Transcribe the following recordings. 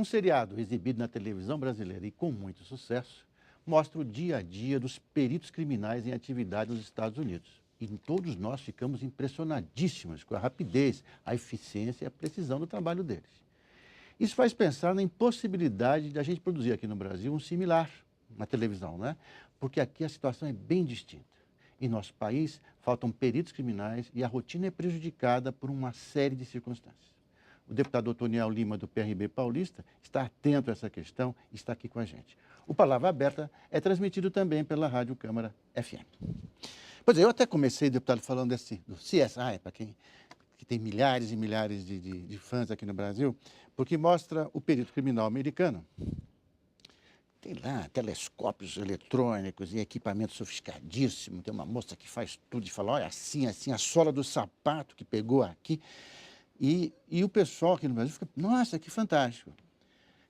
Um seriado exibido na televisão brasileira e com muito sucesso mostra o dia a dia dos peritos criminais em atividade nos Estados Unidos. E todos nós ficamos impressionadíssimos com a rapidez, a eficiência e a precisão do trabalho deles. Isso faz pensar na impossibilidade de a gente produzir aqui no Brasil um similar na televisão, né? Porque aqui a situação é bem distinta. Em nosso país, faltam peritos criminais e a rotina é prejudicada por uma série de circunstâncias. O deputado Otoniel Lima, do PRB paulista, está atento a essa questão e está aqui com a gente. O Palavra Aberta é transmitido também pela Rádio Câmara FM. Pois é, eu até comecei, deputado, falando do CSI, para quem que tem milhares e milhares de fãs aqui no Brasil, porque mostra o perito criminal americano. Tem lá telescópios eletrônicos e equipamento sofisticadíssimo. Tem uma moça que faz tudo e fala, olha, assim, a sola do sapato que pegou aqui. E o pessoal aqui no Brasil fica, nossa, que fantástico.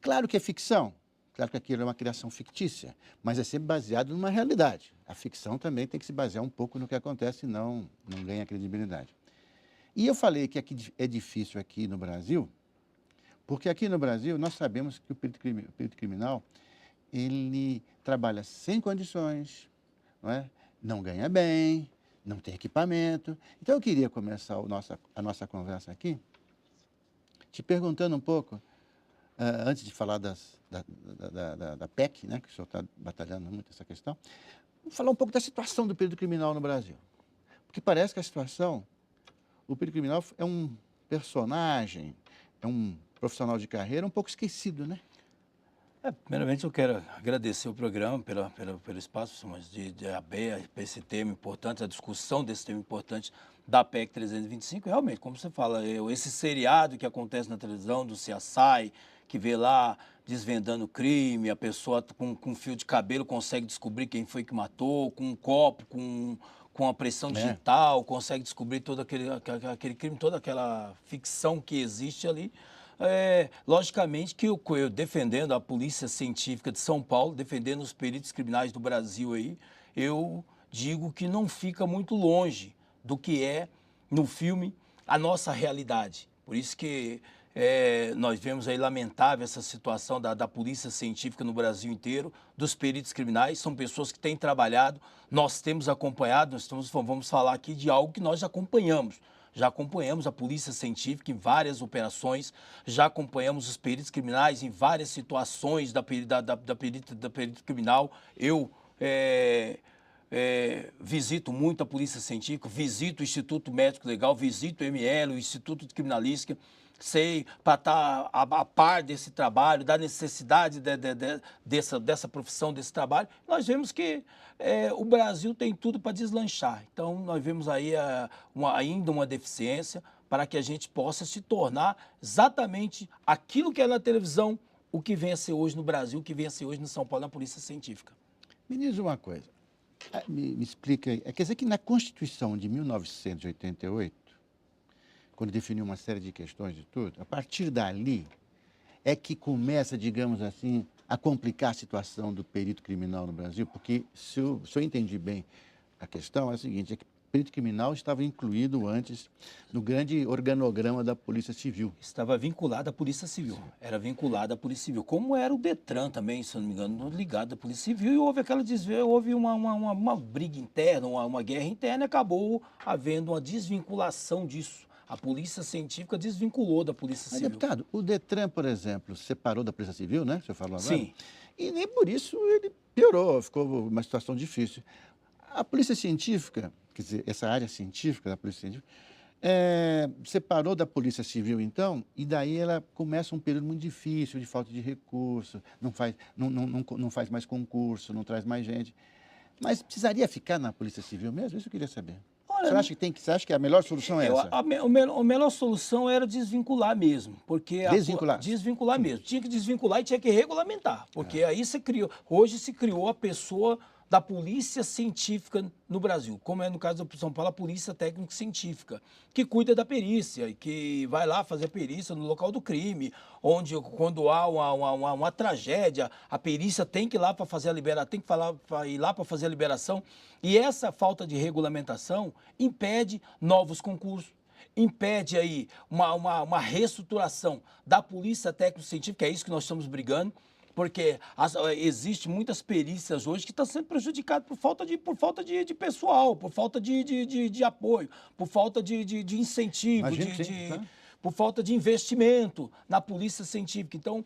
Claro que é ficção, claro que aquilo é uma criação fictícia, mas é sempre baseado numa realidade. A ficção também tem que se basear um pouco no que acontece, senão não ganha credibilidade. E eu falei que aqui é difícil aqui no Brasil, porque aqui no Brasil nós sabemos que o perito criminal, ele trabalha sem condições, não ganha bem, não tem equipamento. Então, eu queria começar a nossa conversa aqui te perguntando um pouco, antes de falar da PEC, né, que o senhor está batalhando muito essa questão, vamos falar um pouco da situação do perito criminal no Brasil. Porque parece que a situação, o perito criminal é um personagem, é um profissional de carreira um pouco esquecido, né? Primeiramente, eu quero agradecer o programa pelo espaço de abrir esse tema importante, a discussão desse tema importante da PEC 325. Realmente, como você fala, esse seriado que acontece na televisão do CSI, que vê lá desvendando o crime, a pessoa com fio de cabelo consegue descobrir quem foi que matou, com um copo, com a pressão digital, consegue descobrir todo aquele crime, toda aquela ficção que existe ali. Logicamente que eu defendendo a Polícia Científica de São Paulo, defendendo os peritos criminais do Brasil aí, eu digo que não fica muito longe do que é, no filme, a nossa realidade. Por isso que nós vemos aí lamentável essa situação da Polícia Científica no Brasil inteiro, dos peritos criminais, são pessoas que têm trabalhado, nós temos acompanhado, vamos falar aqui de algo que nós já acompanhamos. Já acompanhamos a Polícia Científica em várias operações, já acompanhamos os peritos criminais em várias situações da perita criminal. Eu visito muito a Polícia Científica, visito o Instituto Médico Legal, visito o ML, o Instituto de Criminalística, sei para estar a par desse trabalho, da necessidade dessa profissão, desse trabalho. Nós vemos que o Brasil tem tudo para deslanchar. Então, nós vemos aí ainda uma deficiência para que a gente possa se tornar exatamente aquilo que é na televisão, o que vem a ser hoje no Brasil, o que vem a ser hoje em São Paulo, na Polícia Científica. Me diz uma coisa, me explica aí. Quer dizer que na Constituição de 1988, quando definiu uma série de questões e tudo, a partir dali é que começa, digamos assim, a complicar a situação do perito criminal no Brasil, porque, se eu entendi bem a questão, é a seguinte, é que o perito criminal estava incluído antes no grande organograma da Polícia Civil. Estava vinculado à Polícia Civil, era vinculado à Polícia Civil, como era o Detran também, se não me engano, ligado à Polícia Civil, e houve uma briga interna, uma guerra interna, e acabou havendo uma desvinculação disso. A Polícia Científica desvinculou da Polícia Civil. Mas, deputado, o Detran, por exemplo, separou da Polícia Civil, né? O senhor falou agora? Sim. E nem por isso ele piorou, ficou uma situação difícil. A Polícia Científica, quer dizer, essa área científica da Polícia Científica, separou da Polícia Civil, então, e daí ela começa um período muito difícil, de falta de recursos, não faz mais concurso, não traz mais gente. Mas precisaria ficar na Polícia Civil mesmo? Isso eu queria saber. Você acha que a melhor solução é essa? A melhor solução era desvincular mesmo. Porque desvincular mesmo. Tinha que desvincular e tinha que regulamentar. Porque aí hoje se criou a pessoa da Polícia Científica no Brasil, como é no caso de São Paulo, a Polícia Técnico Científica, que cuida da perícia e que vai lá fazer a perícia no local do crime, onde quando há uma tragédia, a perícia tem que ir lá para fazer a liberação, e essa falta de regulamentação impede novos concursos, impede aí uma reestruturação da polícia técnico-científica, é isso que nós estamos brigando, porque existe muitas perícias hoje que estão sendo prejudicadas por falta de pessoal, por falta de apoio, por falta de incentivo, Imagino, sim, tá? por falta de investimento na polícia científica. Então,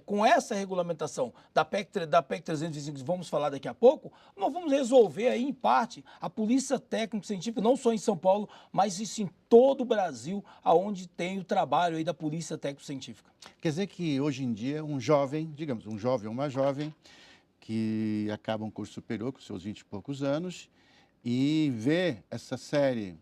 com essa regulamentação da PEC 325, que vamos falar daqui a pouco, nós vamos resolver aí, em parte, a polícia técnico-científica, não só em São Paulo, mas isso em todo o Brasil, aonde tem o trabalho aí da polícia técnico-científica. Quer dizer que hoje em dia um jovem, digamos, um jovem ou uma jovem, que acaba um curso superior com seus 20 e poucos anos e vê essa série,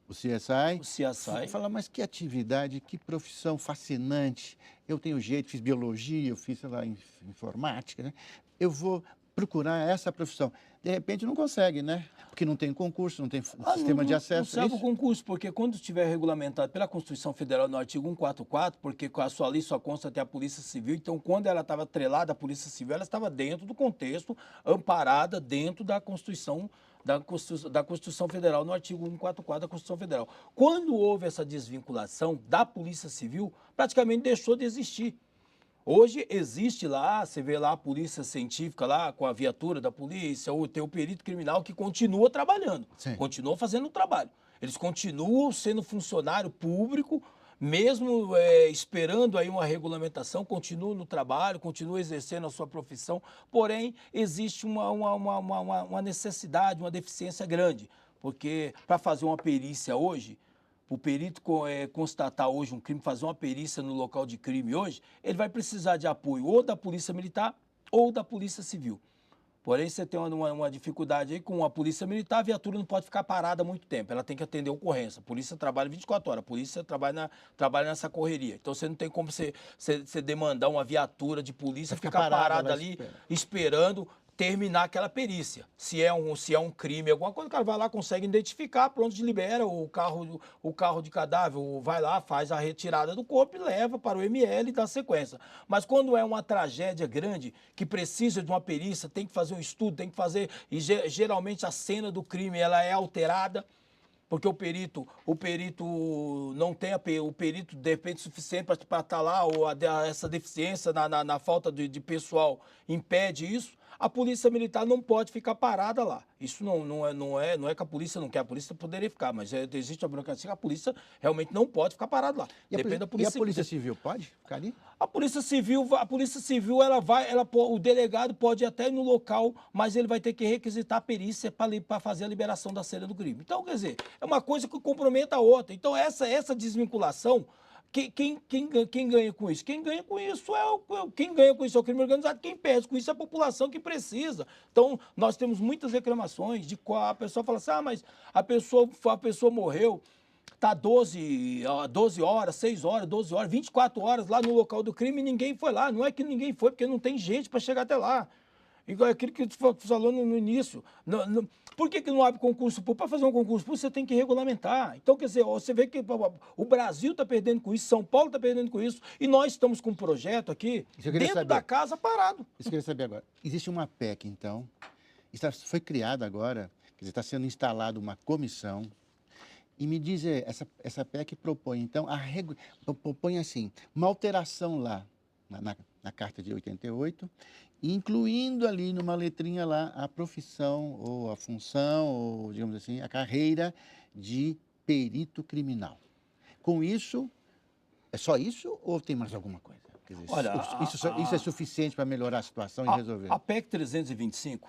o CSI, fala, mas que atividade, que profissão fascinante. Eu tenho jeito, fiz biologia, eu fiz, sei lá, informática, né? Eu vou procurar essa profissão. De repente não consegue, né? Porque não tem concurso, não tem sistema de acesso. Não serve o concurso, porque quando estiver regulamentado pela Constituição Federal no artigo 144, porque com a sua lei só consta até a Polícia Civil, então quando ela estava atrelada à Polícia Civil, ela estava dentro do contexto, amparada dentro da Constituição Federal, no artigo 144 da Constituição Federal. Quando houve essa desvinculação da Polícia Civil, praticamente deixou de existir. Hoje existe lá, você vê lá a polícia científica lá com a viatura da polícia, ou tem o perito criminal que continua trabalhando, continua fazendo o trabalho. Eles continuam sendo funcionário público, mesmo esperando aí uma regulamentação, continuam no trabalho, continuam exercendo a sua profissão, porém existe uma necessidade, uma deficiência grande, porque para fazer uma perícia hoje, o perito constatar hoje um crime, fazer uma perícia no local de crime hoje, ele vai precisar de apoio ou da Polícia Militar ou da Polícia Civil. Porém, você tem uma dificuldade aí com a Polícia Militar, a viatura não pode ficar parada há muito tempo, ela tem que atender ocorrência. A polícia trabalha 24 horas, a polícia trabalha nessa correria. Então, você não tem como você demandar uma viatura de polícia, ficar parada ali esperando terminar aquela perícia. Se é um crime, alguma coisa, o cara vai lá, consegue identificar, pronto, libera o carro de cadáver, vai lá, faz a retirada do corpo e leva para o ML e dá sequência. Mas quando é uma tragédia grande, que precisa de uma perícia, tem que fazer um estudo, tem que fazer, e geralmente a cena do crime ela é alterada, porque o perito não tem o perito de repente suficiente para estar lá, ou essa deficiência na falta de pessoal impede isso. A Polícia Militar não pode ficar parada lá. Isso não é que a polícia não quer, a polícia poderia ficar, mas existe a burocracia que a polícia realmente não pode ficar parada lá. Depende da polícia. E a Polícia Civil pode ficar ali? A Polícia Civil, o delegado pode ir até ir no local, mas ele vai ter que requisitar a perícia para fazer a liberação da cena do crime. Então, quer dizer, é uma coisa que compromete a outra. Então, essa desvinculação, quem ganha com isso? Quem ganha com isso é o crime organizado. Quem perde com isso é a população que precisa. Então, nós temos muitas reclamações de qual a pessoa fala assim, mas a pessoa morreu, está 12 horas, 6 horas, 12 horas, 24 horas lá no local do crime e ninguém foi lá. Não é que ninguém foi, porque não tem gente para chegar até lá. Igual aquilo que tu falou no início. Por que não abre concurso público? Para fazer um concurso público, você tem que regulamentar. Então, quer dizer, você vê que o Brasil está perdendo com isso, São Paulo está perdendo com isso, e nós estamos com um projeto aqui, dentro da casa, parado. Isso eu queria saber agora. Existe uma PEC, então, foi criada agora, quer dizer, está sendo instalada uma comissão, e me diz, essa PEC propõe, então, propõe assim, uma alteração lá, na Carta de 88, incluindo ali numa letrinha lá a profissão ou a função, ou digamos assim, a carreira de perito criminal. Com isso, é só isso ou tem mais alguma coisa? Quer dizer, olha, isso é suficiente para melhorar a situação e resolver? A PEC 325,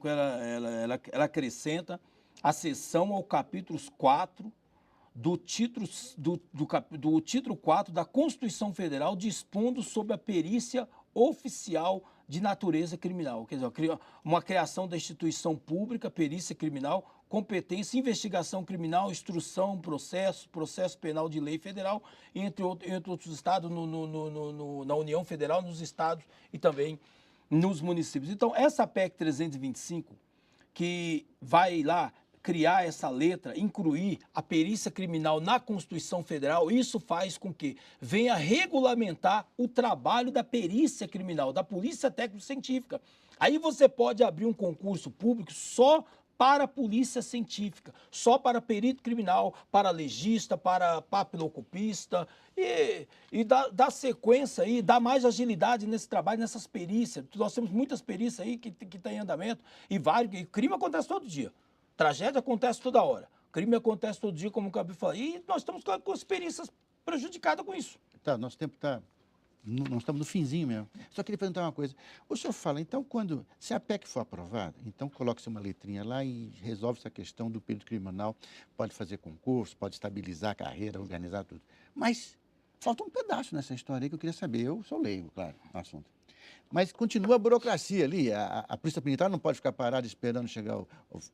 ela acrescenta a seção ao capítulo 4 do título 4 da Constituição Federal, dispondo sobre a perícia oficial de natureza criminal. Quer dizer, uma criação da instituição pública, perícia criminal, competência, investigação criminal, instrução, processo penal de lei federal, entre outros estados, na União Federal, nos estados e também nos municípios. Então, essa PEC 325, que vai lá criar essa letra, incluir a perícia criminal na Constituição Federal, isso faz com que venha regulamentar o trabalho da perícia criminal, da polícia técnico-científica. Aí você pode abrir um concurso público só para a polícia científica, só para perito criminal, para legista, para papilocopista e dá sequência aí, dá mais agilidade nesse trabalho, nessas perícias. Nós temos muitas perícias aí que estão em andamento e crime acontece todo dia, tragédia acontece toda hora, crime acontece todo dia, como o Gabi falou, e nós estamos com as perícias prejudicadas com isso. Tá, nosso tempo está... Nós estamos no finzinho mesmo. Só queria perguntar uma coisa. O senhor fala, então, se a PEC for aprovada, então coloque-se uma letrinha lá e resolve essa questão do perito criminal, pode fazer concurso, pode estabilizar a carreira, organizar tudo. Mas falta um pedaço nessa história aí que eu queria saber. Eu sou leigo, claro, no assunto. Mas continua a burocracia ali. A Polícia Militar não pode ficar parada esperando chegar o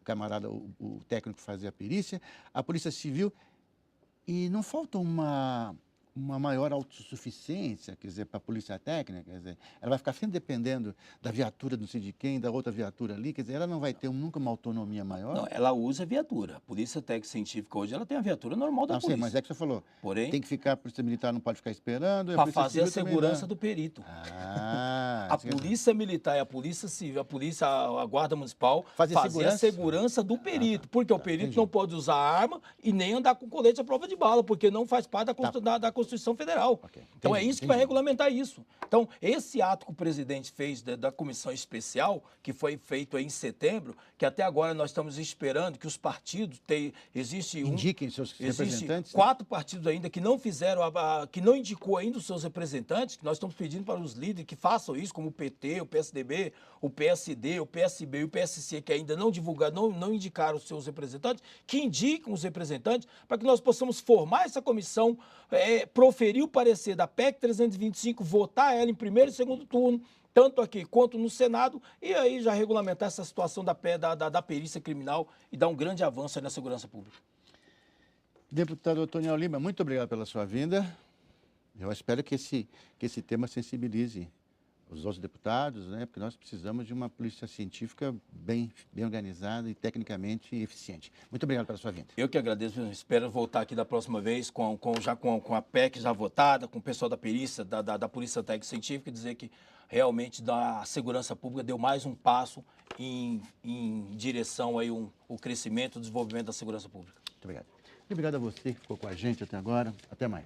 camarada, o técnico fazer a perícia. A Polícia Civil... E não falta uma maior autossuficiência, quer dizer, para a polícia técnica, quer dizer, ela vai ficar sempre dependendo da viatura não sei de quem, da outra viatura ali, quer dizer, ela não vai ter nunca uma autonomia maior? Não, ela usa a viatura. A Polícia Técnica Científica hoje, ela tem a viatura normal da polícia. Sim, mas é que você falou, porém, tem que ficar, a Polícia Militar não pode ficar esperando... Para fazer a segurança do perito. A Polícia Militar e a Polícia Civil, a Guarda Municipal, fazer a segurança do perito, porque o perito não pode usar arma e nem andar com colete à prova de bala, porque não faz parte da Constituição Federal. Então é isso que vai regulamentar isso. Então, esse ato que o presidente fez da comissão especial, que foi feito aí em setembro, que até agora nós estamos esperando que os partidos indiquem seus representantes. 4 partidos ainda que não fizeram, que não indicou ainda os seus representantes, que nós estamos pedindo para os líderes que façam isso, como o PT, o PSDB, o PSD, o PSB e o PSC, que ainda não divulgaram, não indicaram os seus representantes, que indiquem os representantes para que nós possamos formar essa comissão, proferir o parecer da PEC 325, votar ela em primeiro e segundo turno, tanto aqui quanto no Senado, e aí já regulamentar essa situação da perícia criminal e dar um grande avanço aí na segurança pública. Deputado Otoniel Lima, muito obrigado pela sua vinda. Eu espero que esse tema sensibilize os outros deputados, né? Porque nós precisamos de uma polícia científica bem organizada e tecnicamente eficiente. Muito obrigado pela sua vinda. Eu que agradeço, espero voltar aqui da próxima vez com a PEC já votada, com o pessoal da perícia, da Polícia Técnica Científica, e dizer que realmente a segurança pública deu mais um passo em direção aí o crescimento e o desenvolvimento da segurança pública. Muito obrigado. E obrigado a você que ficou com a gente até agora. Até mais.